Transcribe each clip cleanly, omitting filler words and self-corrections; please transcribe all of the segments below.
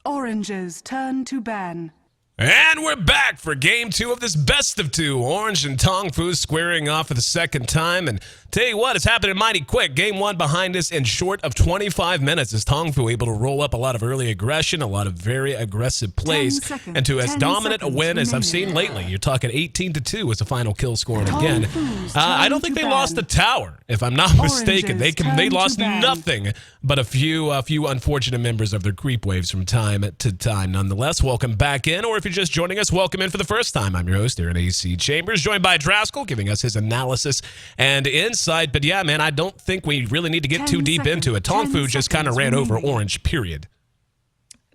Orange's turn to ban. And we're back for game 2 of this best of 2. Orange and TongFu squaring off for the second time. And tell you what, it's happening mighty quick. Game 1 behind us in short of 25 minutes. Is TongFu able to roll up a lot of early aggression, a lot of very aggressive plays, and to as dominant a win as I've seen lately. You're talking 18-2 as the final kill score. And again, I don't think they lost the tower, if I'm not mistaken. They lost nothing but a few unfortunate members of their creep waves from time to time. Nonetheless, welcome back in, or if you're just joining us, welcome in for the first time. I'm your host, Aaron AC Chambers, joined by Draskell, giving us his analysis and insight. But yeah, man, I don't think we really need to get too deep into it. TongFu just kind of ran over Orange, period.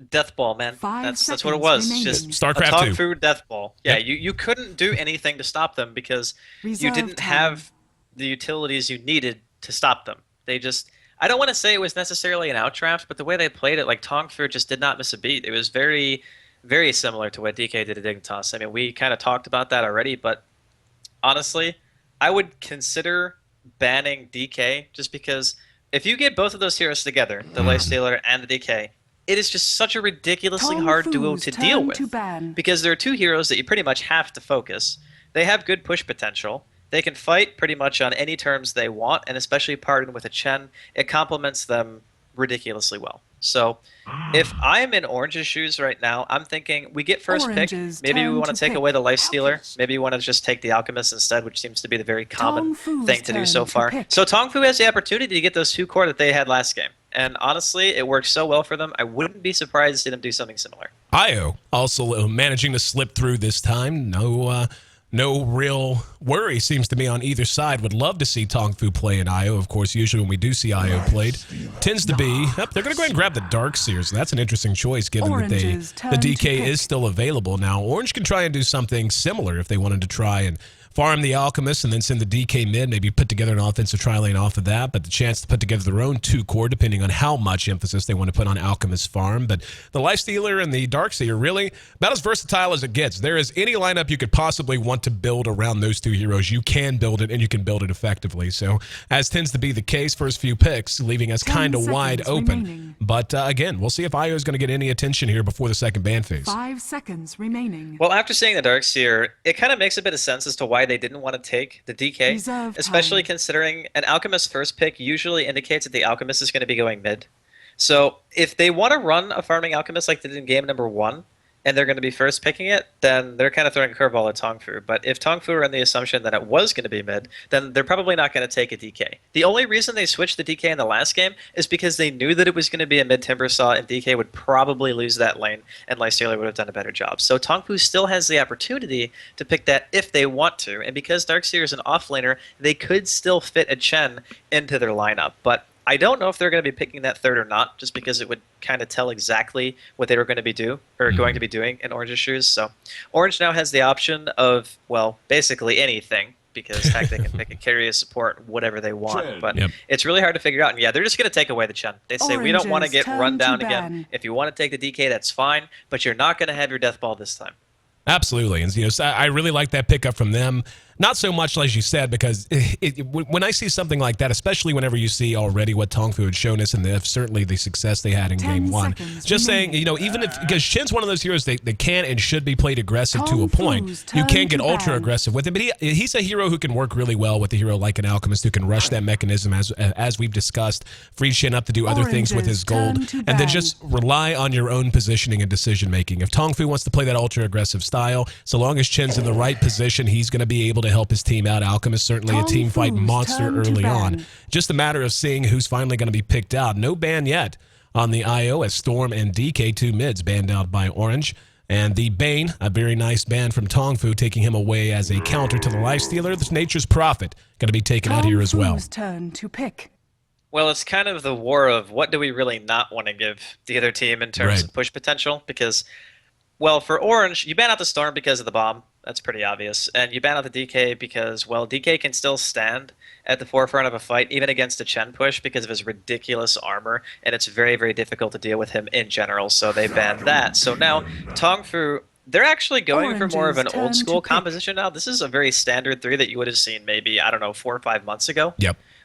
Death ball, man. That's what it was. Just StarCraft 2. TongFu death ball. Yeah, Yep. you couldn't do anything to stop them because you didn't have the utilities you needed to stop them. They just, I don't want to say it was necessarily an outdraft, but the way they played it, like TongFu just did not miss a beat. It was very, very similar to what DK did at Dignitas. I mean, we kind of talked about that already, but honestly, I would consider banning DK just because if you get both of those heroes together, the Lifestealer and the DK, it is just such a ridiculously hard duo to deal with because there are two heroes that you pretty much have to focus. They have good push potential. They can fight pretty much on any terms they want, and especially partnered with a Chen, it complements them ridiculously well. So if I'm in Orange's shoes right now, I'm thinking we get first pick. Maybe we want to take away the Lifestealer. Maybe we want to just take the Alchemist instead, which seems to be the very common thing to do so far. So TongFu has the opportunity to get those 2 core that they had last game. And honestly, it worked so well for them, I wouldn't be surprised to see them do something similar. Io also managing to slip through this time. No real worry seems to be on either side. Would love to see TongFu play in Io. Of course, usually when we do see Io played, tends to be... they're going to go ahead and grab the Darkseer, so that's an interesting choice given that the DK is still available. Now, Orange can try and do something similar if they wanted to try and farm the Alchemist and then send the DK mid, maybe put together an offensive tri-lane off of that, but the chance to put together their own 2 core, depending on how much emphasis they want to put on Alchemist farm. But the Lifestealer and the Darkseer are really about as versatile as it gets. There is any lineup you could possibly want to build around those 2 heroes. You can build it, and you can build it effectively. So, as tends to be the case, first few picks, leaving us kind of wide open. But again, we'll see if Io is going to get any attention here before the second ban phase. 5 seconds remaining. Well, after seeing the Darkseer, it kind of makes a bit of sense as to why they didn't want to take the DK, especially considering an Alchemist first pick usually indicates that the Alchemist is going to be going mid. So if they want to run a farming Alchemist like they did in game number 1, and they're going to be first picking it, then they're kind of throwing a curveball at TongFu. But if TongFu are in the assumption that it was going to be mid, then they're probably not going to take a DK. The only reason they switched the DK in the last game is because they knew that it was going to be a mid Timbersaw, and DK would probably lose that lane, and Lifestealer would have done a better job. So TongFu still has the opportunity to pick that if they want to, and because Darkseer is an offlaner, they could still fit a Chen into their lineup. But I don't know if they're going to be picking that third or not, just because it would kind of tell exactly what they were going to be going to be doing in Orange's shoes. So Orange now has the option of, well, basically anything, because heck, they can pick a carry, a support, whatever they want. But it's really hard to figure out. And yeah, they're just going to take away the Chen. They say, we don't want to get run down again. If you want to take the DK, that's fine, but you're not going to have your death ball this time. Absolutely. And I really like that pickup from them. Not so much, as you said, because when I see something like that, especially whenever you see already what TongFu had shown us and certainly the success they had in game 1, just saying, even if, because Shin's one of those heroes that can and should be played aggressive to a point. You can get ultra aggressive with him, but he's a hero who can work really well with a hero like an Alchemist who can rush that mechanism, as we've discussed, free Shin up to do other things with his gold, and then just rely on your own positioning and decision making. If TongFu wants to play that ultra aggressive style, so long as Chin's in the right position, he's going to be able to help his team out. Alchemist certainly a team fight monster early on. Just a matter of seeing who's finally going to be picked out. No ban yet on the IO as Storm and DK, 2 mids banned out by Orange. And the Bane, a very nice ban from TongFu, taking him away as a counter to the Lifestealer. This Nature's Prophet going to be taken out here as well. Turn to pick. Well, it's kind of the war of what do we really not want to give the other team in terms of push potential, because, well, for Orange, you ban out the Storm because of the bomb. That's pretty obvious. And you ban out the DK because, well, DK can still stand at the forefront of a fight, even against a Chen push, because of his ridiculous armor, and it's very, very difficult to deal with him in general, so they banned that. So now, TongFu, they're actually going for more of an old-school composition now. This is a very standard 3 that you would have seen maybe, I don't know, 4 or 5 months ago.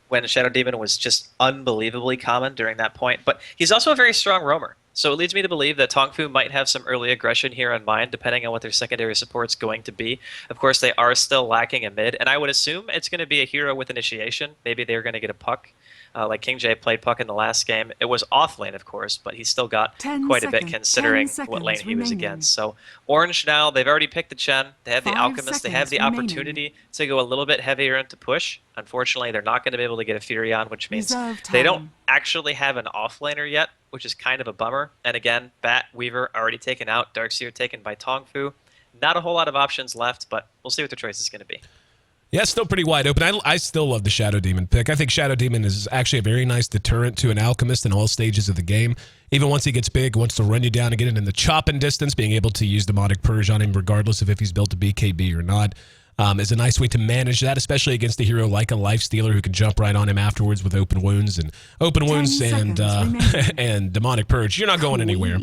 When Shadow Demon was just unbelievably common during that point. But he's also a very strong roamer. So it leads me to believe that TongFu might have some early aggression here in mind, depending on what their secondary support's going to be. Of course, they are still lacking a mid, and I would assume it's going to be a hero with initiation. Maybe they're going to get a puck. Like King J played puck in the last game. It was off lane, of course, but he still got quite a bit considering what lane he was against. So Orange now, they've already picked the Chen. They have the Alchemist. They have the opportunity to go a little bit heavier into push. Unfortunately, they're not going to be able to get a Furion, which means they don't actually have an offlaner yet, which is kind of a bummer. And again, Bat, Weaver already taken out. Darkseer taken by TongFu. Not a whole lot of options left, but we'll see what their choice is going to be. Yeah, it's still pretty wide open. I still love the Shadow Demon pick. I think Shadow Demon is actually a very nice deterrent to an Alchemist in all stages of the game. Even once he gets big, wants to run you down and get it in the chopping distance, being able to use Demonic Purge on him regardless of if he's built to BKB or not. Is a nice way to manage that, especially against a hero like a Lifestealer who can jump right on him afterwards with open wounds and Demonic Purge. You're not going anywhere.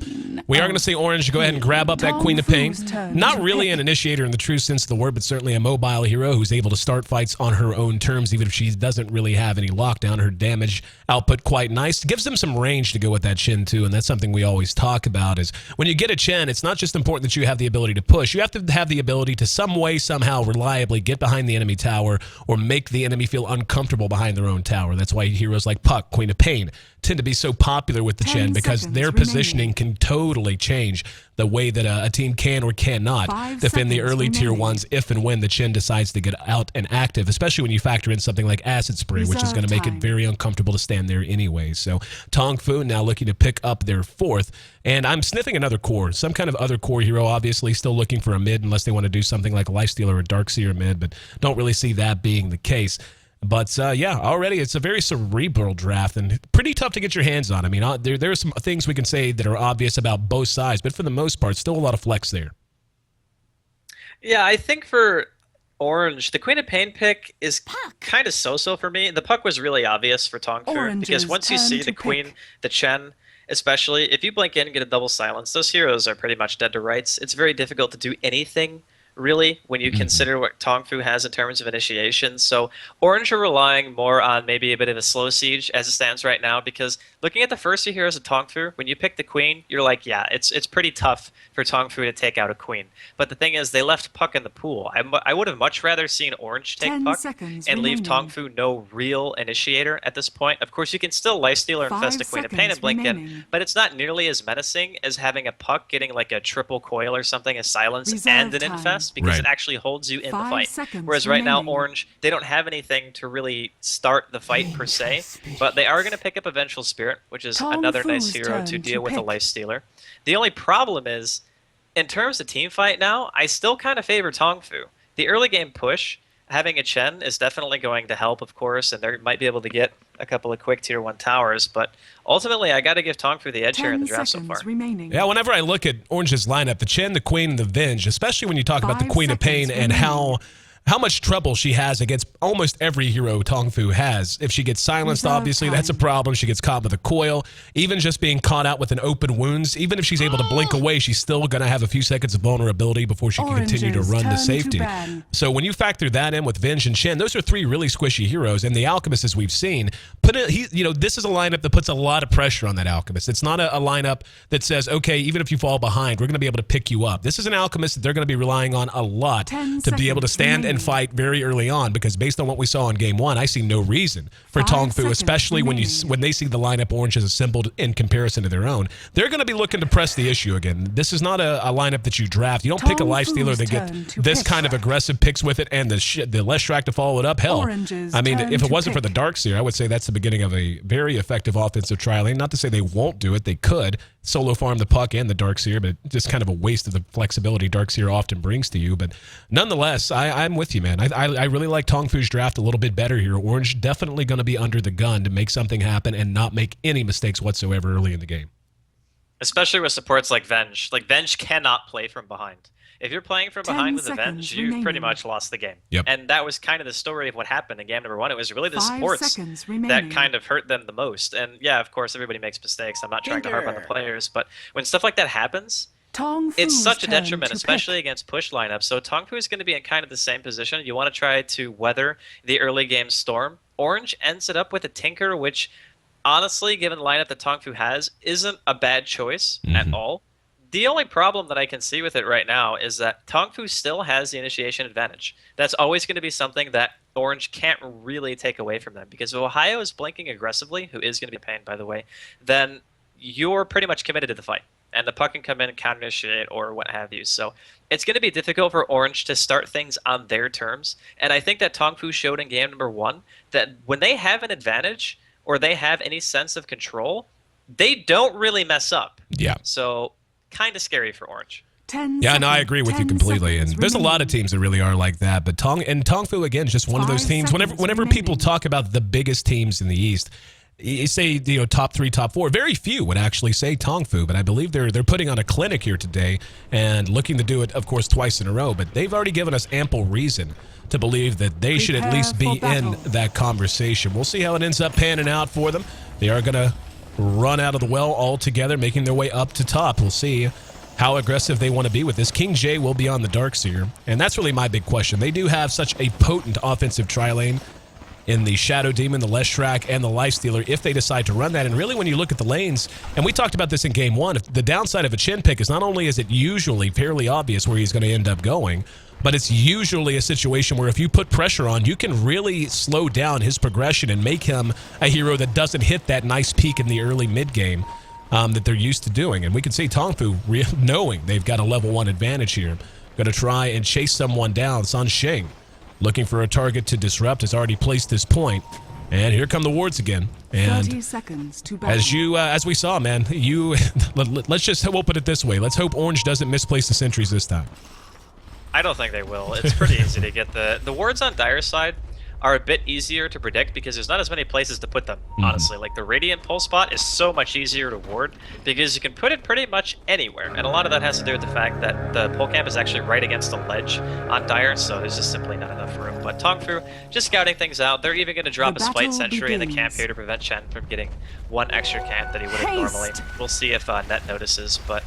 We are going to see Orange go ahead and grab up that Queen of Pain. Not really an initiator in the true sense of the word, but certainly a mobile hero who's able to start fights on her own terms, even if she doesn't really have any lockdown. Her damage output quite nice. Gives them some range to go with that Chen too, and that's something we always talk about is when you get a Chen, it's not just important that you have the ability to push. You have to have the ability to some way, somehow reliably get behind the enemy tower or make the enemy feel uncomfortable behind their own tower. That's why heroes like Puck, Queen of Pain, tend to be so popular with the Chen because their positioning can totally change the way that a team can or cannot defend the early tier ones if and when the Chen decides to get out and active, especially when you factor in something like Acid Spray, which is going to make it very uncomfortable to stand there anyway. So TongFu now looking to pick up their fourth, and I'm sniffing another core, some kind of other core hero, obviously still looking for a mid unless they want to do something like Lifestealer or Darkseer mid, but don't really see that being the case. But yeah, already it's a very cerebral draft and pretty tough to get your hands on. I mean, there are some things we can say that are obvious about both sides, but for the most part, still a lot of flex there. Yeah, I think for Orange, the Queen of Pain pick is kind of so-so for me. The puck was really obvious for TongFu because once you see the Queen, the Chen, especially, if you blink in and get a double silence, those heroes are pretty much dead to rights. It's very difficult to do anything really, when you consider what TongFu has in terms of initiation. So Orange are relying more on maybe a bit of a slow siege as it stands right now, because looking at the first two heroes of TongFu, when you pick the Queen, you're like, yeah, it's pretty tough for TongFu to take out a Queen. But the thing is, they left Puck in the pool. I would have much rather seen Orange take Puck and leave TongFu no real initiator at this point. Of course, you can still Lifestealer and Fest a Queen of Pain and blink in, but it's not nearly as menacing as having a Puck getting like a triple coil or something, a silence and an infest, because it actually holds you in the fight. Whereas right now, Orange, they don't have anything to really start the fight per se, but they are going to pick up a Vengeful Spirit, which is another nice hero to deal with a Lifestealer. The only problem is, in terms of team fight now, I still kind of favor TongFu. The early game push, having a Chen is definitely going to help, of course, and they might be able to get a couple of quick tier 1 towers, but ultimately I got to give TongFu the edge here in the draft so far. Yeah, whenever I look at Orange's lineup, the Chen, the Queen, and the Venge, especially when you talk about the Queen of Pain and how much trouble she has against almost every hero TongFu has. If she gets silenced, obviously, that's a problem. She gets caught with a coil. Even just being caught out with an open wounds, even if she's able to blink away, she's still going to have a few seconds of vulnerability before she can continue to run to safety. So when you factor that in with Venge and Chen, those are three really squishy heroes. And the Alchemist, as we've seen, this is a lineup that puts a lot of pressure on that Alchemist. It's not a lineup that says, okay, even if you fall behind, we're going to be able to pick you up. This is an Alchemist that they're going to be relying on a lot to be able to stand and fight very early on, because based on what we saw in game 1, I see no reason for TongFu, especially when they see the lineup Orange has assembled in comparison to their own. They're going to be looking to press the issue again. This is not a lineup that you draft. You don't pick a Lifestealer that get this kind of aggressive picks with it and the less track to follow it up. Hell, I mean, if it wasn't for the Darkseer, I would say that's the beginning of a very effective offensive trialing. Not to say they won't do it. They could solo farm the Puck and the Darkseer, but just kind of a waste of the flexibility Darkseer often brings to you. But nonetheless, I'm with you, man. I really like TongFu's draft a little bit better here. Orange definitely going to be under the gun to make something happen and not make any mistakes whatsoever early in the game. Especially with supports like Venge. Like, Venge cannot play from behind. If you're playing from behind with a Venge, you've pretty much lost the game. And that was kind of the story of what happened in game number 1. It was really the supports that kind of hurt them the most. And yeah, of course, everybody makes mistakes. I'm not trying to harp on the players, but when stuff like that happens, it's such a detriment, especially against push lineups. So TongFu is going to be in kind of the same position. You want to try to weather the early game storm. Orange ends it up with a Tinker, which honestly, given the lineup that TongFu has, isn't a bad choice at all. The only problem that I can see with it right now is that TongFu still has the initiation advantage. That's always going to be something that Orange can't really take away from them, because if Ohio is blinking aggressively, who is going to be a pain, by the way, then you're pretty much committed to the fight. And the puck can come in and counter-initiate or what have you. So it's going to be difficult for Orange to start things on their terms. And I think that TongFu showed in game number 1 that when they have an advantage or they have any sense of control, they don't really mess up. Yeah. So kind of scary for Orange. Yeah, no, I agree with you completely. And there's a lot of teams that really are like that. But TongFu, again, is just one of those teams. Whenever people talk about the biggest teams in the East, you say, top 3, top 4. Very few would actually say TongFu, but I believe they're putting on a clinic here today and looking to do it, of course, twice in a row. But they've already given us ample reason to believe that they should at least be in that conversation. We'll see how it ends up panning out for them. They are going to run out of the well altogether, making their way up to top. We'll see how aggressive they want to be with this. King J will be on the Darkseer, and that's really my big question. They do have such a potent offensive tri-lane in the Shadow Demon, the Leshrac, and the Lifestealer if they decide to run that. And really, when you look at the lanes, and we talked about this in Game 1, the downside of a chin pick is not only is it usually fairly obvious where he's going to end up going, but it's usually a situation where if you put pressure on, you can really slow down his progression and make him a hero that doesn't hit that nice peak in the early mid-game that they're used to doing. And we can see TongFu knowing they've got a level 1 advantage here. Going to try and chase someone down. Sun Shing looking for a target to disrupt, has already placed this point. And here come the wards again. And 30 seconds to battle. as we saw, man, we'll put it this way. Let's hope Orange doesn't misplace the sentries this time. I don't think they will. It's pretty easy to get the wards on Dire's side are a bit easier to predict because there's not as many places to put them, honestly. Like the Radiant Pulse spot is so much easier to ward because you can put it pretty much anywhere. And a lot of that has to do with the fact that the pole camp is actually right against a ledge on Dire, so there's just simply not enough room. But TongFu just scouting things out. They're even going to drop a Spite Sentry in the camp here to prevent Chen from getting one extra camp that he would have normally. We'll see if Net notices, but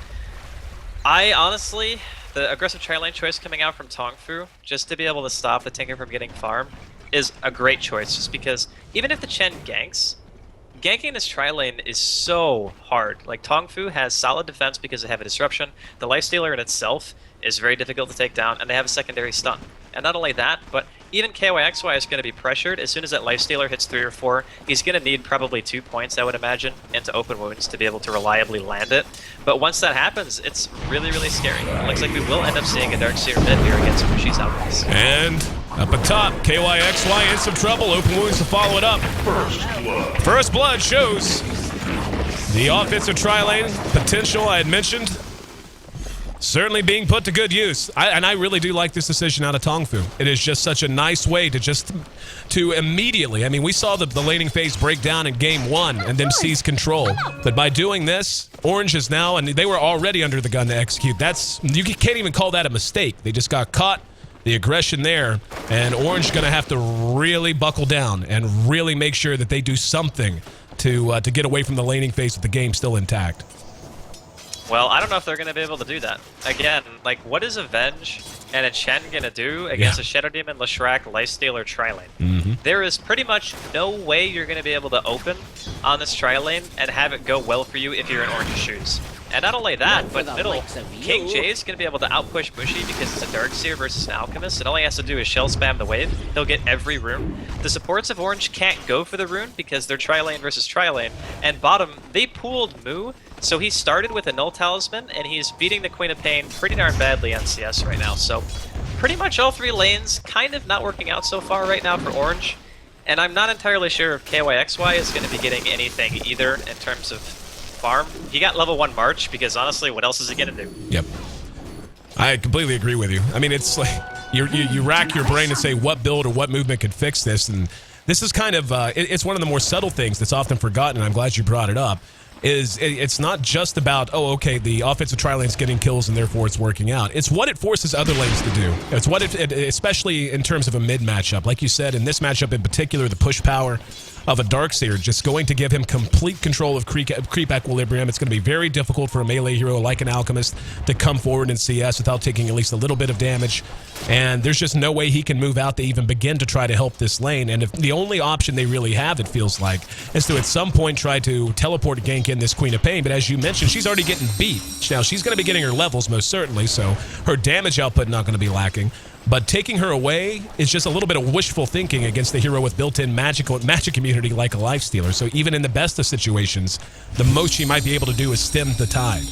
I honestly, the aggressive tri-lane choice coming out from TongFu, just to be able to stop the Tinker from getting farmed, is a great choice, just because even if the Chen ganks, ganking this tri-lane is so hard. Like, TongFu has solid defense because they have a disruption. The Lifestealer in itself is very difficult to take down, and they have a secondary stun. And not only that, but even KYXY is going to be pressured. As soon as that Lifestealer hits 3 or 4, he's going to need probably 2 points, I would imagine, into open wounds to be able to reliably land it. But once that happens, it's really, really scary. It looks like we will end up seeing a Darkseer mid here against Mushi's Alchemist. And up atop, KYXY in some trouble. Open wounds to follow it up. First blood shows the offensive tri-lane potential I had mentioned certainly being put to good use. I really do like this decision out of TongFu. It is just such a nice way to immediately, I mean, we saw the laning phase break down in Game 1 and then seize control. But by doing this, Orange is now, and they were already under the gun to execute. You can't even call that a mistake. They just got caught. The aggression there, and Orange going to have to really buckle down and really make sure that they do something to get away from the laning phase with the game still intact. Well, I don't know if they're going to be able to do that. Again, like, what is Avenge and a Chen going to do against a Shadow Demon, Leshrac, Lifestealer tri-lane? There is pretty much no way you're going to be able to open on this tri-lane and have it go well for you if you're in Orange's shoes. And not only that, but middle, King J is going to be able to outpush Mushi because it's a Darkseer versus an Alchemist, and all he has to do is shell spam the wave. He'll get every rune. The supports of Orange can't go for the rune because they're tri-lane versus tri-lane. And bottom, they pooled Mu, so he started with a Null Talisman, and he's beating the Queen of Pain pretty darn badly on CS right now. So pretty much all 3 lanes kind of not working out so far right now for Orange. And I'm not entirely sure if KYXY is going to be getting anything either in terms of farm. He got level 1 March because honestly, what else is he gonna do? Yep, I completely agree with you. I mean, it's like you rack your brain and say what build or what movement could fix this, and this is kind of it's one of the more subtle things that's often forgotten, and I'm glad you brought it up. It's not just about, oh, okay, the offensive tri-lane's getting kills and therefore it's working out. It's what it forces other lanes to do. It's what especially in terms of a mid matchup, like you said, in this matchup in particular, the push power of a Darkseer, just going to give him complete control of creep equilibrium. It's going to be very difficult for a melee hero like an Alchemist to come forward in CS without taking at least a little bit of damage. And there's just no way he can move out to even begin to try to help this lane. And if the only option they really have, it feels like, is to at some point try to teleport gank in this Queen of Pain. But as you mentioned, she's already getting beat. Now, she's going to be getting her levels most certainly, so her damage output not going to be lacking. But taking her away is just a little bit of wishful thinking against the hero with built-in magic immunity like a Lifestealer. So even in the best of situations, the most she might be able to do is stem the tide.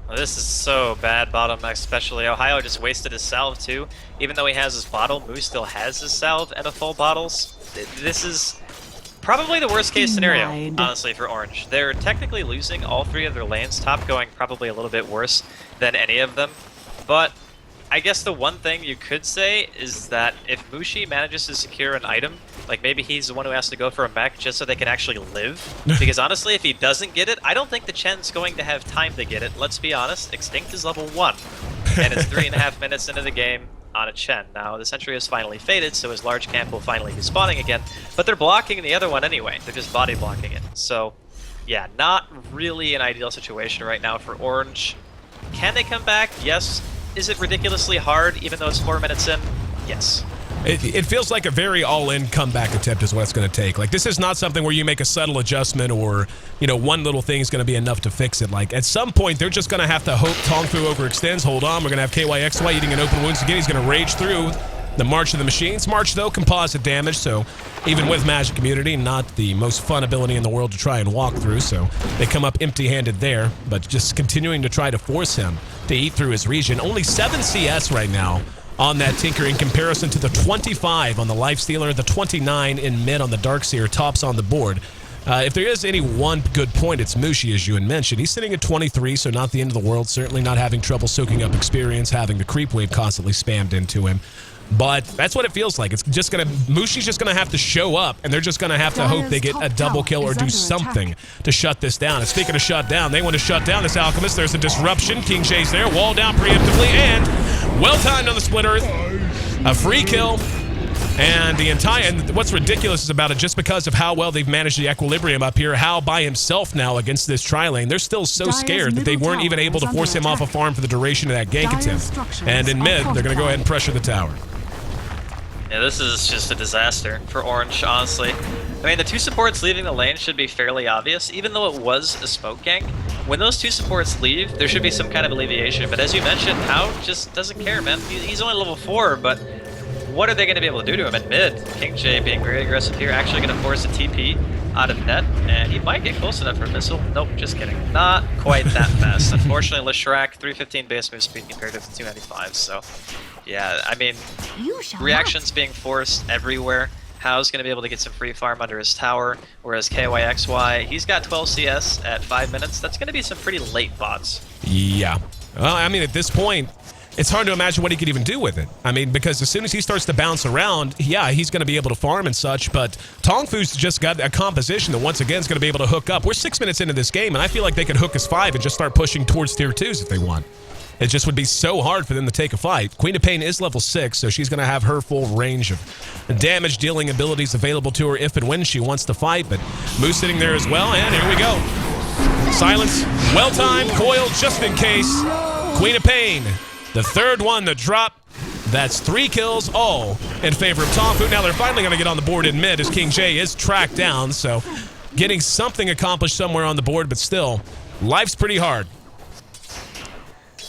Well, this is so bad bottom, especially. Ohio just wasted his salve too. Even though he has his bottle, Moose still has his salve and a full bottles. This is probably the worst case scenario, honestly, for Orange. They're technically losing all 3 of their lanes, top going probably a little bit worse than any of them. But I guess the one thing you could say is that if Mushi manages to secure an item, like maybe he's the one who has to go for a mech just so they can actually live. Because honestly, if he doesn't get it, I don't think the Chen's going to have time to get it. Let's be honest, Extinct is level 1. And it's 3.5 minutes into the game on a Chen. Now, the Sentry has finally faded, so his large camp will finally be spawning again. But they're blocking the other one anyway. They're just body blocking it. So, yeah, not really an ideal situation right now for Orange. Can they come back? Yes. Is it ridiculously hard, even though it's 4 minutes in? Yes. It feels like a very all-in comeback attempt is what it's going to take. Like, this is not something where you make a subtle adjustment or, you know, one little thing is going to be enough to fix it. Like, at some point, they're just going to have to hope TongFu overextends. Hold on, we're going to have KYXY eating an open wounds again. He's going to rage through the March of the Machines. March, though, composite damage, so even with magic immunity, not the most fun ability in the world to try and walk through, so they come up empty-handed there, but just continuing to try to force him to eat through his region. Only 7 CS right now on that Tinker in comparison to the 25 on the Lifestealer, the 29 in mid on the Darkseer, tops on the board. If there is any one good point, it's Mushi, as you had mentioned. He's sitting at 23, so not the end of the world. Certainly not having trouble soaking up experience, having the creep wave constantly spammed into him. But that's what it feels like. It's just going to... Mushi's just going to have to show up, and they're just going to have to hope they get a double kill or do something to shut this down. And speaking of shut down, they want to shut down this Alchemist. There's a disruption. King Jay's there. Wall down preemptively, and well-timed on the Split Earth. A free kill. And the entire... And what's ridiculous is about it, just because of how well they've managed the equilibrium up here, how by himself now against this tri-lane, they're still so scared that they weren't even able to force him off a farm for the duration of that gank attempt. And in mid, they're going to go ahead and pressure the tower. Yeah, this is just a disaster for Orange, honestly. I mean, the 2 supports leaving the lane should be fairly obvious, even though it was a smoke gank. When those 2 supports leave, there should be some kind of alleviation, but as you mentioned, Hao just doesn't care, man. He's only level 4, but what are they going to be able to do to him in mid? King Jay being very aggressive here, actually going to force a TP out of net, and he might get close enough for a missile. Nope, just kidding. Not quite that fast. Unfortunately, Leshrac, 315 base move speed compared to 295, so... Yeah, I mean, reactions being forced everywhere. Hao's going to be able to get some free farm under his tower, whereas KYXY, he's got 12 CS at 5 minutes. That's going to be some pretty late bots. Yeah. Well, I mean, at this point, it's hard to imagine what he could even do with it. I mean, because as soon as he starts to bounce around, yeah, he's going to be able to farm and such, but TongFu's just got a composition that once again is going to be able to hook up. We're 6 minutes into this game, and I feel like they could hook us 5 and just start pushing towards tier 2s if they want. It just would be so hard for them to take a fight. Queen of Pain is level 6, so she's going to have her full range of damage-dealing abilities available to her if and when she wants to fight. But Moose sitting there as well, and here we go. Silence, well-timed, coil just in case. Queen of Pain, the 3rd one to drop. That's 3 kills, all in favor of TongFu. Now they're finally going to get on the board in mid as King Jay is tracked down, so getting something accomplished somewhere on the board, but still, life's pretty hard.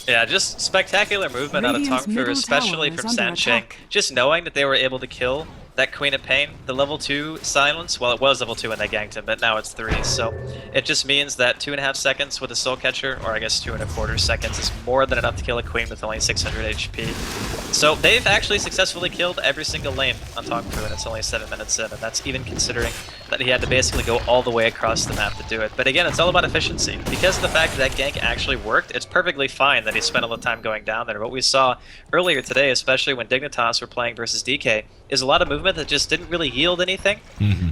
Yeah, just spectacular movement out of TongFu, especially from Sansheng. Just knowing that they were able to kill that Queen of Pain, the level 2 silence, well, it was level 2 when they ganked him, but now it's 3, so it just means that 2.5 seconds with a Soul Catcher, or I guess 2.25 seconds, is more than enough to kill a Queen with only 600 HP. So they've actually successfully killed every single lane on TongFu, and it's only 7 minutes in, and that's even considering that he had to basically go all the way across the map to do it. But again, it's all about efficiency. Because of the fact that gank actually worked, it's perfectly fine that he spent all the time going down there. What we saw earlier today, especially when Dignitas were playing versus DK, is a lot of movement that just didn't really yield anything.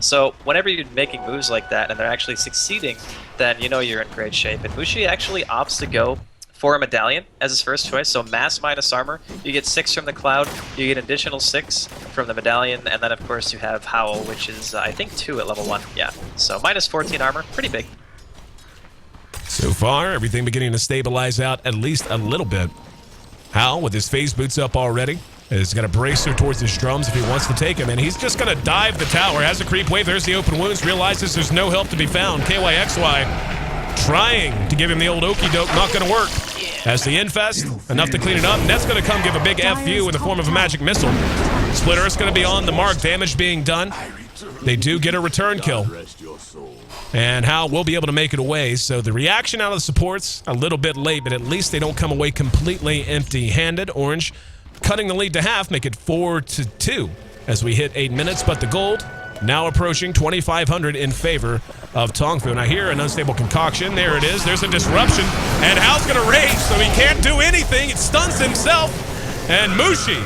So whenever you're making moves like that and they're actually succeeding, then you know you're in great shape. And Mushi actually opts to go for a medallion as his first choice. So mass minus armor. You get 6 from the cloud. You get additional 6 from the medallion. And then, of course, you have Howl, which is, I think, 2 at level 1. Yeah. So minus 14 armor. Pretty big. So far, everything beginning to stabilize out at least a little bit. Howl, with his phase boots up already, is going to brace her towards his drums if he wants to take him, and he's just going to dive the tower. Has a creep wave. There's the open wounds. Realizes there's no help to be found. KYXY trying to give him the old okey doke. Not going to work. Has the infest. Enough to clean it up. Net's going to come give a big FU in the form of a magic missile. Splitter is going to be on the mark. Damage being done. They do get a return kill. And Howl will be able to make it away. So the reaction out of the supports, a little bit late, but at least they don't come away completely empty-handed. Orange cutting the lead to half, make it 4-2 as we hit 8 minutes. But the gold now approaching 2,500 in favor of TongFu. And I hear an unstable concoction. There it is. There's a disruption. And Howl's going to rage, so he can't do anything. It stuns himself. And Mushi,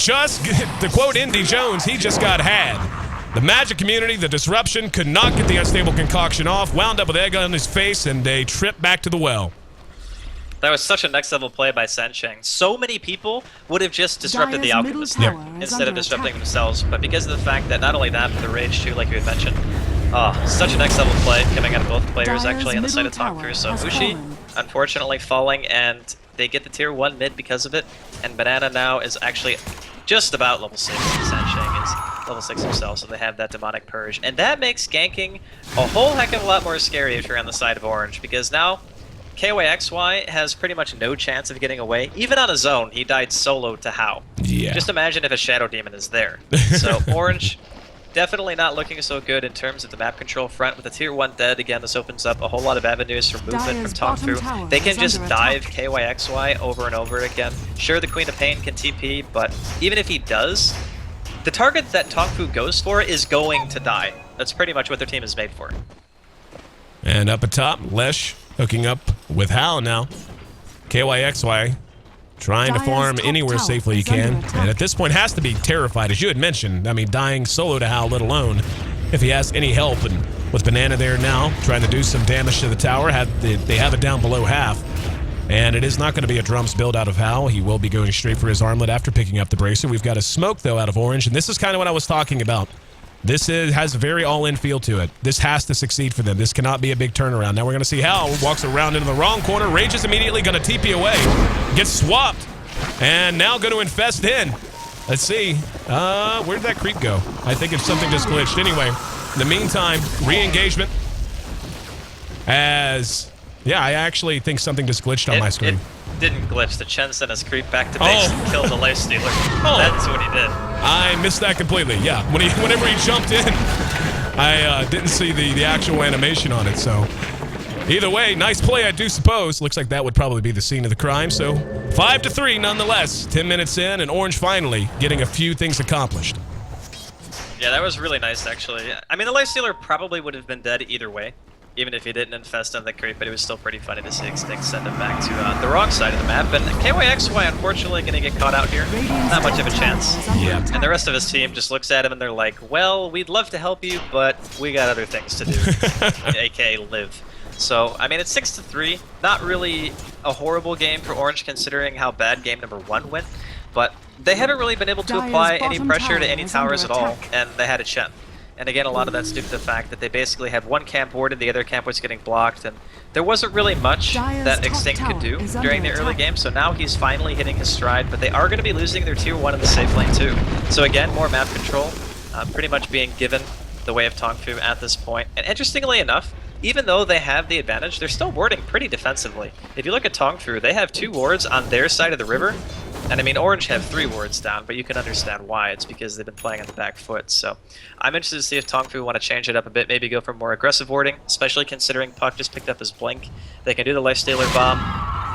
just, to quote Indy Jones, he just got had. The Magic community, the disruption, could not get the unstable concoction off. Wound up with egg on his face and a trip back to the well. That was such a next-level play by Sansheng. So many people would have just disrupted the Alchemist there instead of disrupting themselves. But because of the fact that not only that, but the rage too, like you had mentioned. Such a next-level play coming out of both players actually on the side of TongFu. So Mushi, unfortunately, falling, and they get the tier 1 mid because of it. And Banana now is actually just about level 6. Sansheng is level 6 himself, so they have that demonic purge. And that makes ganking a whole heck of a lot more scary if you're on the side of Orange, because now KYXY has pretty much no chance of getting away. Even on his own, he died solo to How. Yeah. Just imagine if a Shadow Demon is there. So Orange definitely not looking so good in terms of the map control front. With the tier 1 dead, again, this opens up a whole lot of avenues for movement from TongFu. They can just dive KYXY over and over again. Sure, the Queen of Pain can TP, but even if he does, the target that TongFu goes for is going to die. That's pretty much what their team is made for. And up atop, Lesh hooking up with Howl now. KYXY trying to farm anywhere safely he can. And at this point has to be terrified, as you had mentioned. I mean, dying solo to Howl, let alone if he has any help. And with Banana there now, trying to do some damage to the tower. They have it down below half. And it is not going to be a drums build out of Howl. He will be going straight for his armlet after picking up the bracer. We've got a smoke, though, out of Orange. And this is kind of what I was talking about. This has a very all-in feel to it. This has to succeed for them. This cannot be a big turnaround. Now we're going to see Howl walks around into the wrong corner. Rages immediately, going to TP away. Gets swapped. And now going to infest in. Let's see. Where did that creep go? I think it's something just glitched. Anyway, in the meantime, re-engagement. Yeah, I actually think something just glitched on my screen. It didn't glitch. The Chen sent his creep back to base and killed the Life Stealer. That's what he did. I missed that completely, yeah. Whenever he jumped in, I didn't see the actual animation on it, so. Either way, nice play, I do suppose. Looks like that would probably be the scene of the crime, so 5-3 nonetheless. 10 minutes in, and Orange finally getting a few things accomplished. Yeah, that was really nice, actually. I mean, the Life Stealer probably would have been dead either way, even if he didn't infest on the creep, but it was still pretty funny to see Extinct send him back to the wrong side of the map. And KYXY, unfortunately, going to get caught out here. Not much of a chance. Yeah. And the rest of his team just looks at him and they're like, well, we'd love to help you, but we got other things to do, aka live. So, I mean, it's 6-3. Not really a horrible game for Orange considering how bad game number 1 went, but they haven't really been able to apply any pressure to any towers at all, and they had a Chen. And again, a lot of that's due to the fact that they basically had one camp board and the other camp was getting blocked, and there wasn't really much that Extinct could do during the early game, so now he's finally hitting his stride, but they are going to be losing their tier 1 in the safe lane too. So again, more map control, pretty much being given the way of TongFu at this point. And interestingly enough, even though they have the advantage, they're still warding pretty defensively. If you look at TongFu, they have 2 wards on their side of the river, and I mean, Orange have 3 wards down, but you can understand why. It's because they've been playing on the back foot. So I'm interested to see if TongFu want to change it up a bit, maybe go for more aggressive warding, especially considering Puck just picked up his Blink. They can do the Lifestealer Bomb.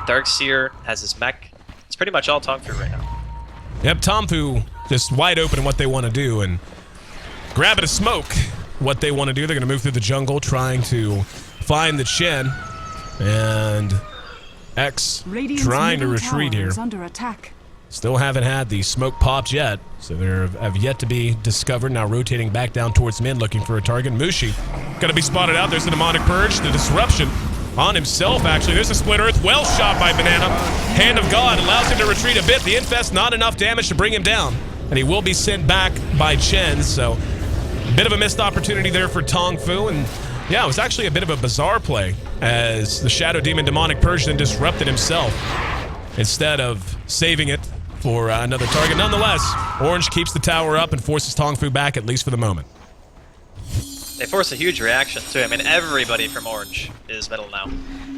Darkseer has his mech. It's pretty much all TongFu right now. Yep, TongFu just wide open in what they want to do, and grab it a smoke. What they want to do, they're going to move through the jungle, trying to find the Chen, and X trying to retreat here. Under attack. Still haven't had the smoke popped yet, so they have yet to be discovered. Now rotating back down towards mid, looking for a target. Mushi going to be spotted out. There's the demonic purge, the disruption. On himself, actually. There's a split earth. Well shot by Banana. Hand of God allows him to retreat a bit. The Infest, not enough damage to bring him down. And he will be sent back by Chen, so a bit of a missed opportunity there for TongFu. And yeah, it was actually a bit of a bizarre play as the Shadow Demon Demonic Persian disrupted himself instead of saving it for another target. Nonetheless, Orange keeps the tower up and forces TongFu back, at least for the moment. They force a huge reaction too. I mean, everybody from Orange is middle now.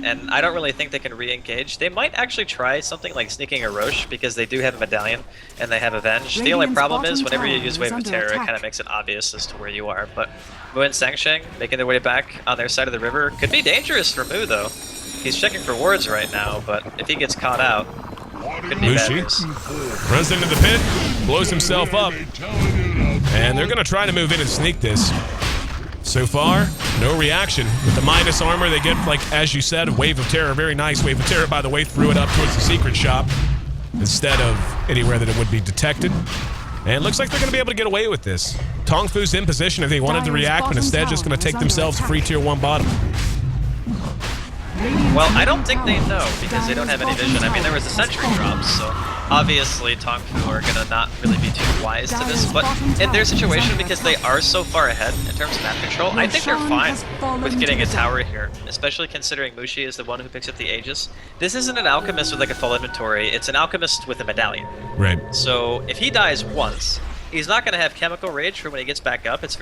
And I don't really think they can re-engage. They might actually try something like sneaking a Roche because they do have a Medallion and they have Avenge. The only problem is whenever you use Wave of Terror, it kind of makes it obvious as to where you are. But Mu and Sangsheng making their way back on their side of the river could be dangerous for Mu though. He's checking for wards right now, but if he gets caught out, could be bad news. Runs into the pit, blows himself up. And they're going to try to move in and sneak this. So far, no reaction. With the minus armor, they get, like, as you said, a Wave of Terror. Very nice Wave of Terror, by the way. Threw it up towards the secret shop instead of anywhere that it would be detected. And it looks like they're going to be able to get away with this. TongFu's in position if they wanted to react, but instead just going to take themselves free tier 1 bottom. Well, I don't think they know because they don't have any vision. I mean, there was a sentry drop, so obviously TongFu are going to not really be too wise to this. But in their situation, because they are so far ahead in terms of map control, I think they're fine with getting a tower here, especially considering Mushi is the one who picks up the Aegis. This isn't an Alchemist with like a full inventory, it's an Alchemist with a Medallion. Right. So if he dies once, he's not going to have Chemical Rage for when he gets back up. It's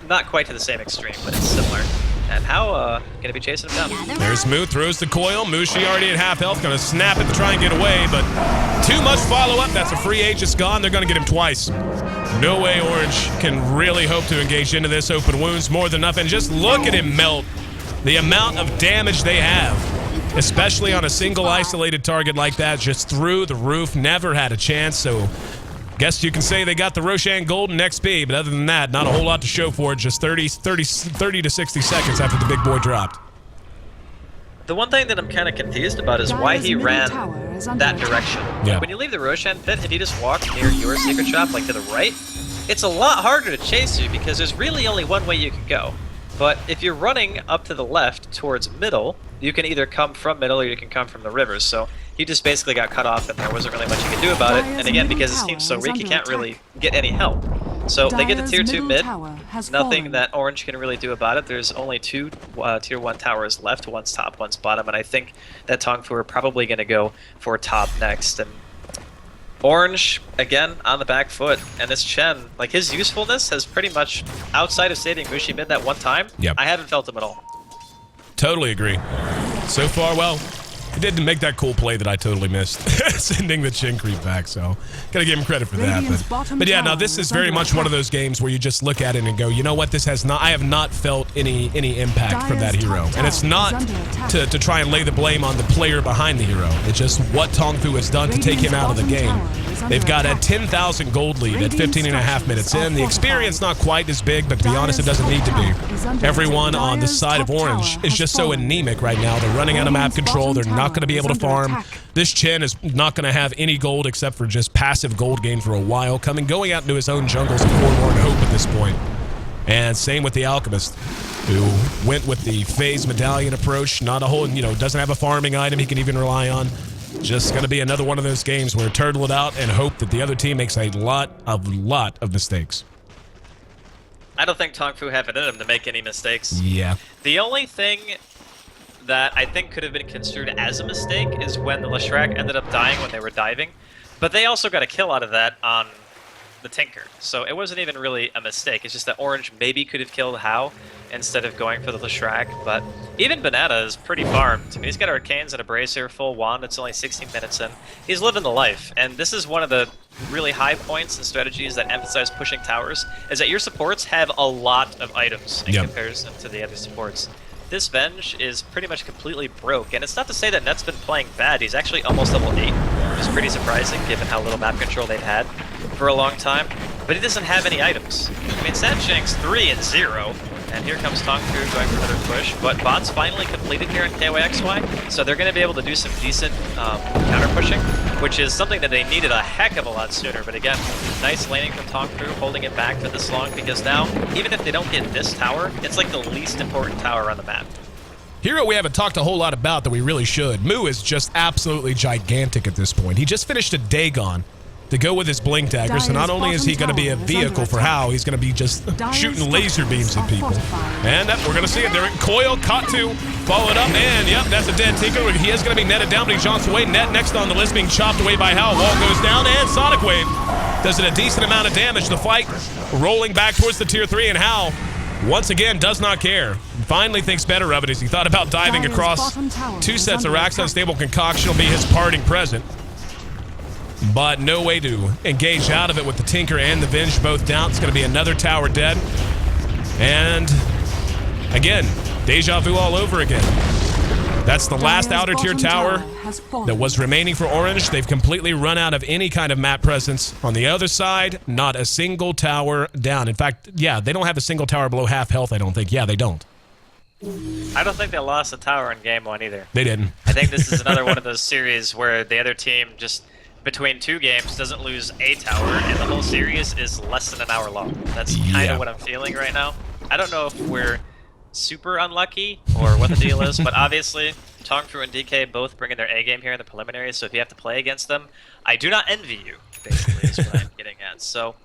not quite to the same extreme, but it's similar. And how gonna be chasing him down. There's Mu, throws the coil. Mushi already at half health, gonna snap it to try and get away, but too much follow-up. That's a free Aegis gone. They're gonna get him twice. No way Orange can really hope to engage into this. Open wounds more than enough, and just look at him melt. The amount of damage they have, especially on a single isolated target like that, just through the roof. Never had a chance, so guess you can say they got the Roshan Golden XP, but other than that, not a whole lot to show for it. Just 30 to 60 seconds after the big boy dropped. The one thing that I'm kind of confused about is why he ran that direction. Yeah. When you leave the Roshan pit, if you just walk near your secret shop, like to the right, it's a lot harder to chase you because there's really only one way you can go. But if you're running up to the left towards middle, you can either come from middle or you can come from the rivers. So he just basically got cut off and there wasn't really much he could do about it. And again, because his team's so weak, he can't really get any help. So they get to tier 2 mid, nothing that Orange can really do about it. There's only 2 tier 1 towers left, one's top, one's bottom, and I think that TongFu are probably going to go for top next. And Orange, again, on the back foot, and this Chen, like his usefulness has pretty much, outside of saving Mushi mid that one time, yep. I haven't felt him at all. Totally agree. So far, well, he did make that cool play that I totally missed, sending the Chen creep back, so gotta give him credit for that. But yeah, now this is very much one of those games where you just look at it and go, you know what, this has not, I have not felt any impact from that hero. And it's not to try and lay the blame on the player behind the hero. It's just what TongFu has done to take him out of the game. They've got a 10,000 gold lead at 15.5 minutes in. The experience not quite as big, but to be honest, it doesn't need to be. Everyone on the side of Orange is just so anemic right now. They're running out of map control. They're not going to be able to farm. This Chen is not going to have any gold except for just passive gold gain for a while, going out into his own jungles to forlorn hope at this point. And same with the Alchemist, who went with the phase medallion approach. Not a whole, doesn't have a farming item he can even rely on. Just going to be another one of those games where turtle it out and hope that the other team makes a lot of mistakes. I don't think TongFu have it in him to make any mistakes. Yeah. The only thing that I think could have been construed as a mistake is when the Leshrac ended up dying when they were diving. But they also got a kill out of that on the Tinker. So it wasn't even really a mistake. It's just that Orange maybe could have killed Hao instead of going for the Leshrac. But even Banana is pretty farmed. I mean, he's got Arcanes and a Bracer, full wand. It's only 16 minutes in. He's living the life. And this is one of the really high points and strategies that emphasize pushing towers, is that your supports have a lot of items in comparison to the other supports. This Venge is pretty much completely broke, and it's not to say that Net's been playing bad. He's actually almost level 8, which is pretty surprising given how little map control they've had for a long time. But he doesn't have any items. I mean, Sandshank's 3 and 0, and here comes TongFu going for another push. But bot's finally completed here in KYXY, so they're going to be able to do some decent counter pushing, which is something that they needed a heck of a lot sooner. But again, nice laning from TongFu, holding it back for this long, because now, even if they don't get this tower, it's like the least important tower on the map. Hero we haven't talked a whole lot about that we really should. Moo is just absolutely gigantic at this point. He just finished a Dagon to go with his Blink Dagger, so not only is he going to be a vehicle for Hao, he's going to be just shooting laser beams at people. And we're going to see it. They're in coil, caught to, followed up, and yep, that's a dead Tinker. He is going to be netted down, but he jumps away. Net next on the list, being chopped away by Hao. Wall goes down, and Sonic Wave does it a decent amount of damage. The fight rolling back towards the tier 3, and Hao once again does not care. Finally thinks better of it as he thought about diving across 2 sets of racks. Unstable Concoction will be his parting present. But no way to engage out of it with the Tinker and the Venge both down. It's going to be another tower dead. And again, deja vu all over again. That's the last outer tier tower that was remaining for Orange. They've completely run out of any kind of map presence. On the other side, not a single tower down. In fact, yeah, they don't have a single tower below half health, I don't think. Yeah, they don't. I don't think they lost a tower in game 1 either. They didn't. I think this is another one of those series where the other team just, between 2 games, doesn't lose a tower, and the whole series is less than an hour long. That's kind of what I'm feeling right now. I don't know if we're super unlucky or what the deal is, but obviously TongFu and DK both bringing their A game here in the preliminaries, so if you have to play against them, I do not envy you, basically, is what I'm getting at. So,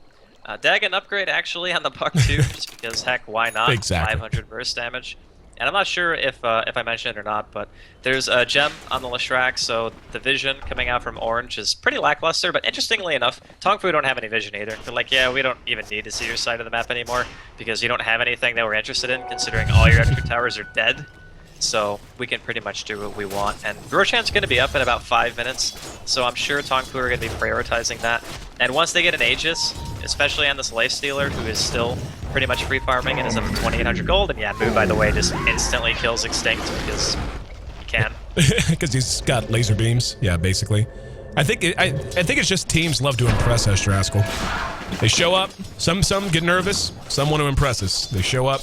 Dagon upgrade actually on the Puck too, just because, heck, why not? Exactly. 500 burst damage. And I'm not sure if I mentioned it or not, but there's a gem on the Leshrac, so the vision coming out from Orange is pretty lackluster, but interestingly enough, TongFu don't have any vision either. They're like, yeah, we don't even need to see your side of the map anymore, because you don't have anything that we're interested in, considering all your extra towers are dead. So we can pretty much do what we want. And Roshan's going to be up in about 5 minutes, so I'm sure TongFu are going to be prioritizing that. And once they get an Aegis, especially on this Lifestealer, who is still pretty much free farming and is up to 2,800 gold, and yeah, Moo, by the way, just instantly kills Extinct because he can. Because he's got laser beams, yeah, basically. I think it's just teams love to impress us, Draskell. They show up, some get nervous, some want to impress us. They show up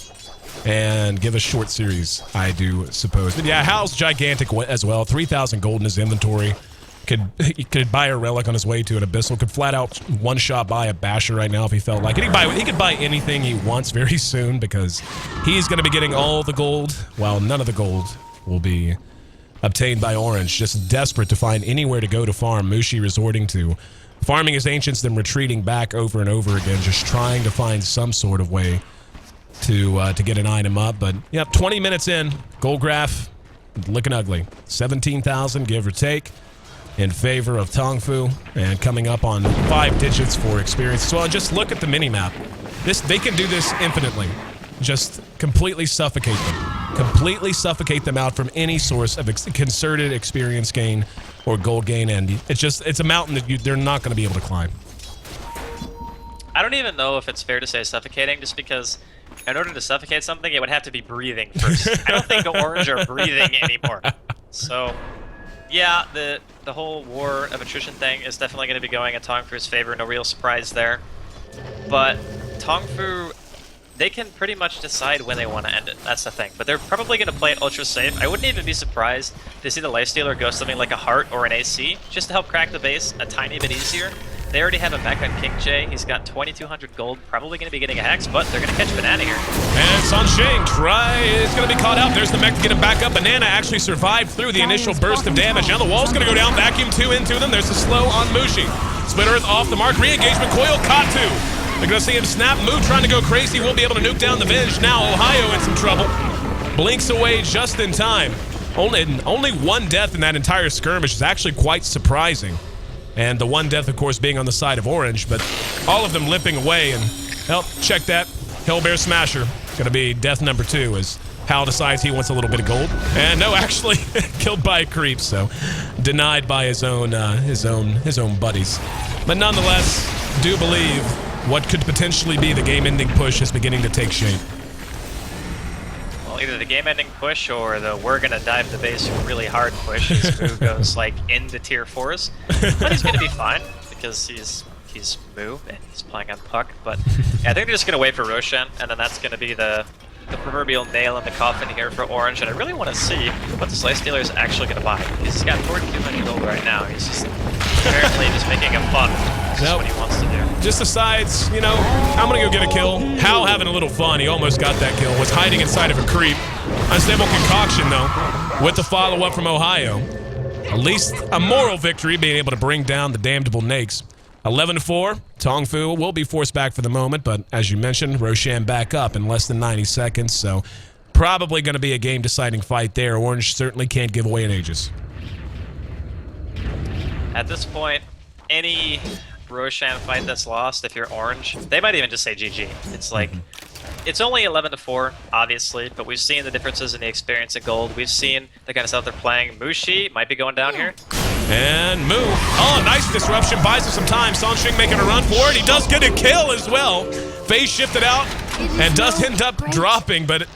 and give us short series, I do suppose. But yeah, Hal's gigantic as well. 3,000 gold in his inventory. He could buy a relic on his way to an Abyssal. Could flat out one-shot buy a Basher right now if he felt like it. He could buy anything he wants very soon because he's going to be getting all the gold, while none of the gold will be obtained by Orange. Just desperate to find anywhere to go to farm. Mushi resorting to farming his Ancients, then retreating back over and over again, just trying to find some sort of way to get an item up. But yep, 20 minutes in, gold graph looking ugly. 17,000 give or take in favor of TongFu, and coming up on 5 digits for experience as well. Just look at the minimap. They can do this infinitely. Just completely suffocate them. Completely suffocate them out from any source of concerted experience gain or gold gain, and it's a mountain that they're not going to be able to climb. I don't even know if it's fair to say suffocating, just because in order to suffocate something, it would have to be breathing first. I don't think Orange are breathing anymore. So, yeah, the whole war of attrition thing is definitely going to be going in TongFu's favor. No real surprise there. But TongFu, they can pretty much decide when they want to end it. That's the thing. But they're probably going to play it ultra safe. I wouldn't even be surprised to see the Lifestealer go something like a Heart or an AC, just to help crack the base a tiny bit easier. They already have a mech on King J. He's got 2,200 gold, probably going to be getting a Hex, but they're going to catch Banana here. And Sansheng is going to be caught out. There's the mech to get him back up. Banana actually survived through the initial burst of damage. Now the wall's going to go down, vacuum 2 into them. There's the slow on Mushi. Split Earth off the mark, re-engagement, coil, caught 2. They're going to see him snap. Moo trying to go crazy. Will be able to nuke down the Venge. Now Ohio in some trouble. Blinks away just in time. Only 1 death in that entire skirmish is actually quite surprising. And the 1 death, of course, being on the side of Orange, but all of them limping away. And, well, check that. Hellbear Smasher. Going to be death number 2 as Hal decides he wants a little bit of gold. And no, actually, killed by a creep, so denied by his own buddies. But nonetheless, do believe what could potentially be the game-ending push is beginning to take shape. Well, either the game-ending push or the we're gonna dive the base really hard push as Moo goes like into tier 4s. But he's gonna be fine because he's Moo and he's playing on Puck. But yeah, I think they're just gonna wait for Roshan, and then that's gonna be the proverbial nail in the coffin here for Orange. And I really want to see what this Lifestealer is actually gonna buy. He's got 4,200 gold right now. He's just apparently just making a fun That's just what he wants to do. Just decides, you know, I'm going to go get a kill. Hal having a little fun. He almost got that kill. Was hiding inside of a creep. Unstable concoction, though, with the follow-up from Ohio. At least a moral victory, being able to bring down the damnable Nakes. 11-4. TongFu will be forced back for the moment, but as you mentioned, Roshan back up in less than 90 seconds, so probably going to be a game-deciding fight there. Orange certainly can't give away an Aegis. At this point, any Roshan fight that's lost, if you're Orange, they might even just say GG. It's like, it's only 11-4, obviously, but we've seen the differences in the experience at Gold. We've seen the kind of stuff they're playing. Mushi might be going down here. And move. Oh, nice disruption. Buys him some time. Sansheng making a run for it. He does get a kill as well. Phase shifted out and does end up dropping, but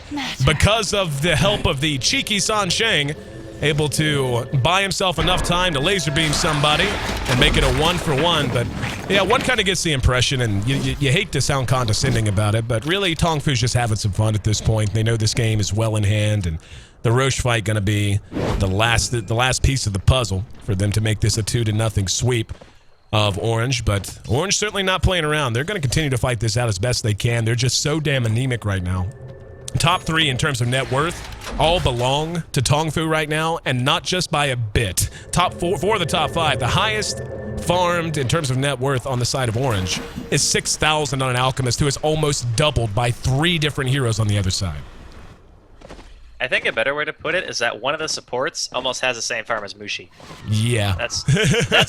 because of the help of the cheeky Sansheng, able to buy himself enough time to laser beam somebody and make it a 1-for-1. But yeah, one kind of gets the impression, and you hate to sound condescending about it, but really TongFu's just having some fun at this point. They know this game is well in hand, and the Roche fight going to be the last piece of the puzzle for them to make this a 2-0 sweep of Orange. But Orange certainly not playing around. They're going to continue to fight this out as best they can. They're just so damn anemic right now. Top 3 in terms of net worth all belong to TongFu right now, and not just by a bit. Top 4 of the top 5. The highest farmed in terms of net worth on the side of Orange is 6,000 on an Alchemist, who is almost doubled by 3 different heroes on the other side. I think a better way to put it is that one of the supports almost has the same farm as Mushi. Yeah. That's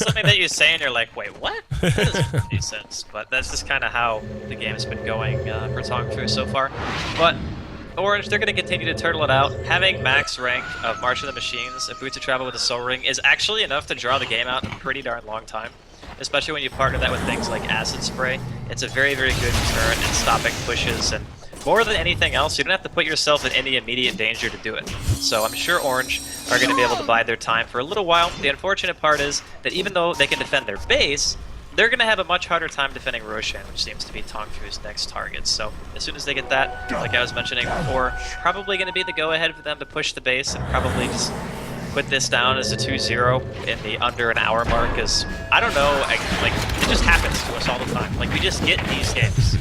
something that you say and you're like, wait, what? That doesn't make any sense. But that's just kind of how the game has been going for TongFu so far. But Orange, they're going to continue to turtle it out. Having max rank of March of the Machines and Boots of Travel with the Soul Ring is actually enough to draw the game out in a pretty darn long time. Especially when you partner that with things like Acid Spray. It's a very, very good turn in stopping pushes, and more than anything else, you don't have to put yourself in any immediate danger to do it. So I'm sure Orange are going to be able to bide their time for a little while. The unfortunate part is that even though they can defend their base, they're going to have a much harder time defending Roshan, which seems to be TongFu's next target. So as soon as they get that, like I was mentioning before, probably going to be the go-ahead for them to push the base and probably just put this down as a 2-0 in the under an hour mark, because I don't know, like, it just happens to us all the time. Like, we just get these games.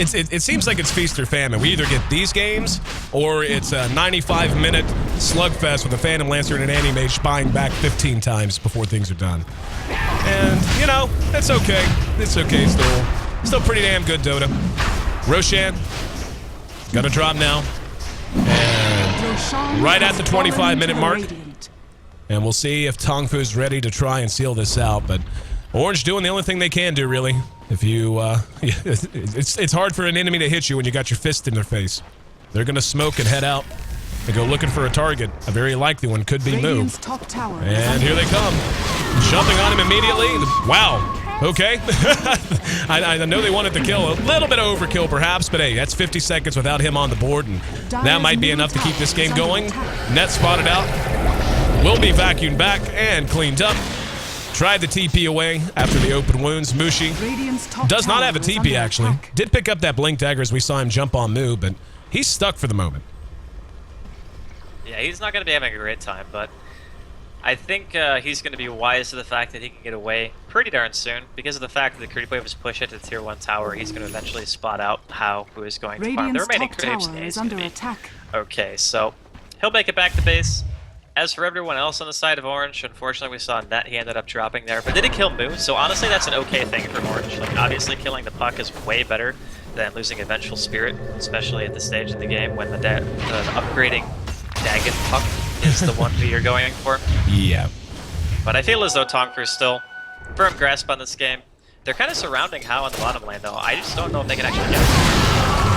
It seems like it's feast or famine. We either get these games, or it's a 95-minute slugfest with a Phantom Lancer and an Anti-Mage buying back 15 times before things are done. And, you know, that's okay. It's okay still. Still pretty damn good, Dota. Roshan, gonna drop now. And right at the 25-minute mark. And we'll see if TongFu's ready to try and seal this out. But Orange doing the only thing they can do, really. If you, it's hard for an enemy to hit you when you got your fist in their face. They're gonna smoke and head out and go looking for a target. A very likely one could be Moo. And here they come. Jumping on him immediately. Wow. Okay. I know they wanted to kill. A little bit of overkill, perhaps, but hey, that's 50 seconds without him on the board, and that might be enough to keep this game going. Net spotted out. Will be vacuumed back and cleaned up. Tried the TP away after the open wounds. Mushi does not have a TP, actually. Did pick up that Blink Dagger as we saw him jump on Moo, but he's stuck for the moment. Yeah, he's not going to be having a great time, but I think he's going to be wise to the fact that he can get away pretty darn soon. Because of the fact that the creep wave is pushed into the tier 1 tower, he's going to eventually spot out who is going to farm the remaining creeps. Okay, so he'll make it back to base. As for everyone else on the side of Orange, unfortunately we saw Net, he ended up dropping there, but did he kill Moo? So honestly that's an okay thing for Orange. Like, obviously killing the puck is way better than losing a Vengeful Spirit, especially at this stage of the game when the upgrading Dagon puck is the one that you're going for. Yeah. But I feel as though TongFu is still firm grasp on this game. They're kind of surrounding Hao on the bottom lane though. I just don't know if they can actually get it.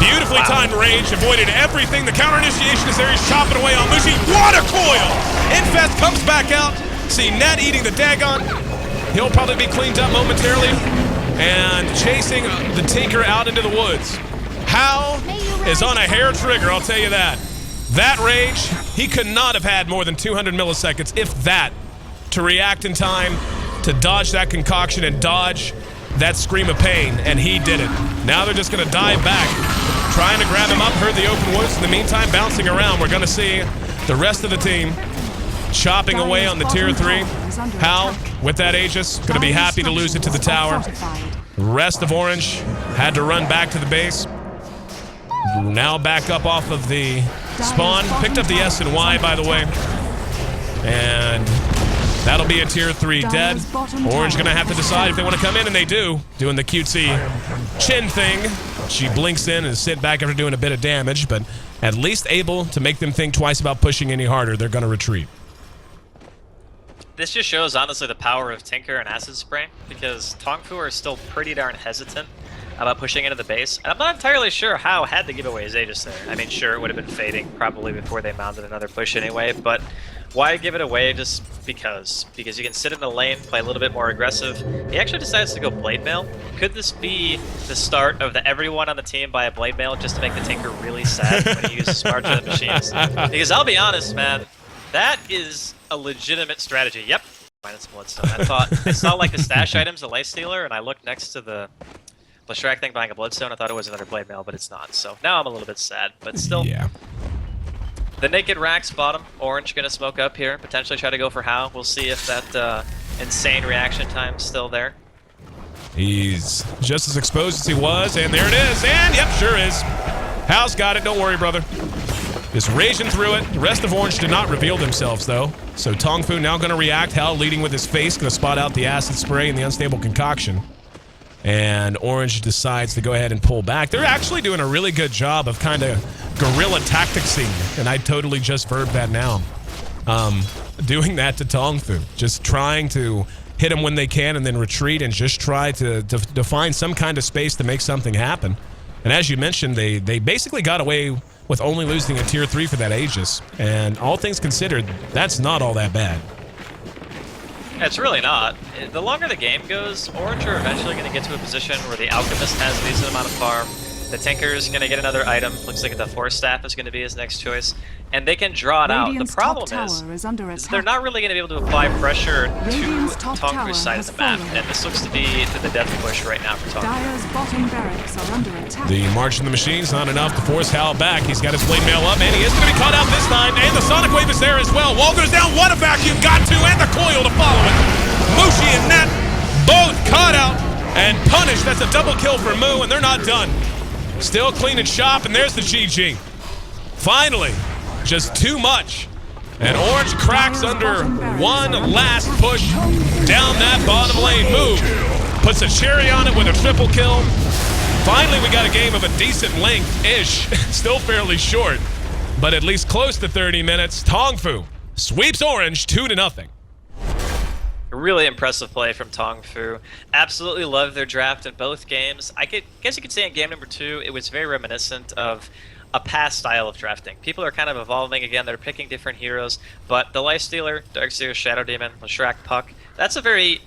Beautifully timed rage, avoided everything. The counter initiation is there. He's chopping away on Mushi. What a coil! Infest comes back out. See Net eating the Dagon. He'll probably be cleaned up momentarily. And chasing the Tinker out into the woods. Hao is on a hair trigger, I'll tell you that. That rage, he could not have had more than 200 milliseconds, if that, to react in time, to dodge that concoction and dodge that scream of pain, and he did it. Now they're just going to dive back, trying to grab him up, heard the open woods. In the meantime, bouncing around, we're going to see the rest of the team chopping away on the tier 3. Hal, with that Aegis, going to be happy to lose it to the tower. Rest of Orange had to run back to the base. Now back up off of the spawn. Picked up the S and Y, by the way. And that'll be a tier 3 dead. Orange going to have to decide if they want to come in, and they do. Doing the cutesy chin thing. She blinks in and sit back after doing a bit of damage, but at least able to make them think twice about pushing any harder. They're going to retreat. This just shows, honestly, the power of Tinker and Acid Spray, because TongFu are still pretty darn hesitant about pushing into the base. And I'm not entirely sure how had the giveaways Aegis there. I mean, sure, it would have been fading probably before they mounted another push anyway, but why give it away just because? Because you can sit in the lane, play a little bit more aggressive. He actually decides to go Blade Mail. Could this be the start of everyone on the team buy a Blade Mail just to make the Tinker really sad when he uses Smart Jet machines? Because I'll be honest, man, that is a legitimate strategy. Yep, minus Bloodstone. I saw like the stash items, the Lifestealer, and I looked next to the Leshrac thing buying a Bloodstone. I thought it was another Blade Mail, but it's not. So now I'm a little bit sad, but still. Yeah. The Naked Rax bottom. Orange gonna smoke up here. Potentially try to go for Hao. We'll see if that insane reaction time's still there. He's just as exposed as he was, and there it is. And yep, sure is. Hao's got it. Don't worry, brother. Just raging through it. The rest of Orange did not reveal themselves, though. So TongFu now going to react. Hao leading with his face. Going to spot out the Acid Spray and the Unstable Concoction. And Orange decides to go ahead and pull back. They're actually doing a really good job of kind of guerrilla tacticsing. And I totally just verbed that now. Doing that to TongFu. Just trying to hit him when they can and then retreat and just try to find some kind of space to make something happen. And as you mentioned, they basically got away with only losing a tier 3 for that Aegis. And all things considered, that's not all that bad. It's really not. The longer the game goes, Orange are eventually going to get to a position where the Alchemist has a decent amount of farm. The Tinker's going to get another item. Looks like the Force Staff is going to be his next choice. And they can draw it out. The problem is they're not really going to be able to apply pressure to TongFu's side of the map. And this looks to be the death push right now for TongFu. The March of the Machines, not enough to force Hal back. He's got his Blade Mail up, and he is going to be caught out this time. And the Sonic Wave is there as well. Wall goes down. What a vacuum. Got to, and the coil to follow it. Mushi and Net both caught out and punished. That's a double kill for Moo, and they're not done. Still cleaning shop, and there's the GG. Finally, just too much. And Orange cracks under one last push down that bottom lane. Move. Puts a cherry on it with a triple kill. Finally, we got a game of a decent length-ish. Still fairly short, but at least close to 30 minutes. TongFu sweeps Orange 2-0. Really impressive play from TongFu. Absolutely loved their draft in both games. Guess you could say in game number 2, it was very reminiscent of a past style of drafting. People are kind of evolving again. They're picking different heroes, but the Lifestealer, Darkseer, Shadow Demon, Leshrac, Puck, that's a very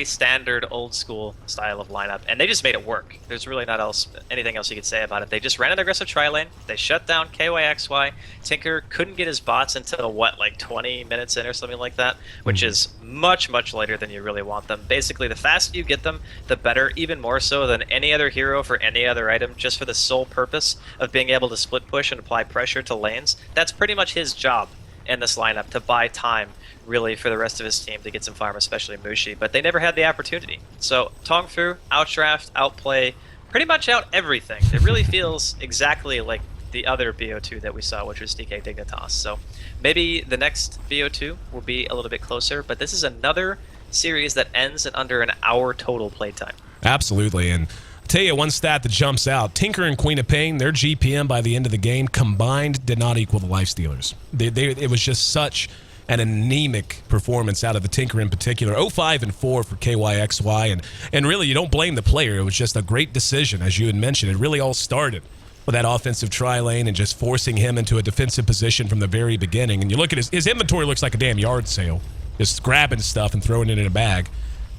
standard old school style of lineup, and they just made it work. There's really not anything else you could say about it. They just ran an aggressive tri-lane, they shut down KYXY, Tinker couldn't get his bots until what, like 20 minutes in or something like that, which is much later than you really want them. Basically, the faster you get them, the better, even more so than any other hero for any other item, just for the sole purpose of being able to split push and apply pressure to lanes. That's pretty much his job in this lineup, to buy time really for the rest of his team to get some farm, especially Mushi, but they never had the opportunity. So TongFu, outdraft, outplay, pretty much out everything. It really feels exactly like the other BO2 that we saw, which was DK Dignitas. So maybe the next BO2 will be a little bit closer, but this is another series that ends in under an hour total playtime. Absolutely, and I'll tell you one stat that jumps out. Tinker and Queen of Pain, their GPM by the end of the game combined did not equal the Lifestealers. It was just such an anemic performance out of the Tinker in particular. 0-5-4 for KYXY, and really you don't blame the player. It was just a great decision, as you had mentioned. It really all started with that offensive tri-lane and just forcing him into a defensive position from the very beginning. And you look at his inventory, looks like a damn yard sale. Just grabbing stuff and throwing it in a bag.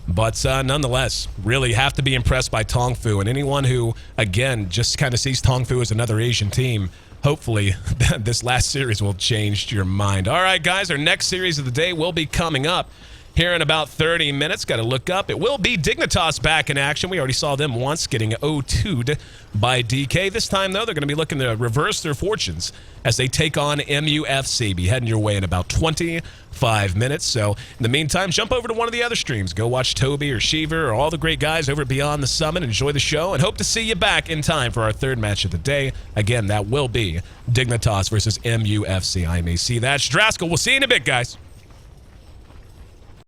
But nonetheless, really have to be impressed by TongFu. And anyone who, again, just kind of sees TongFu as another Asian team, hopefully this last series will change your mind. All right, guys, our next series of the day will be coming up. Here in about 30 minutes, got to look up. It will be Dignitas back in action. We already saw them once getting 0-2'd by DK. This time, though, they're going to be looking to reverse their fortunes as they take on MUFC. Be heading your way in about 25 minutes. So, in the meantime, jump over to one of the other streams. Go watch Toby or Shiver or all the great guys over at Beyond the Summit. Enjoy the show and hope to see you back in time for our third match of the day. Again, that will be Dignitas versus MUFC. I'm AC. That's Draskell. We'll see you in a bit, guys.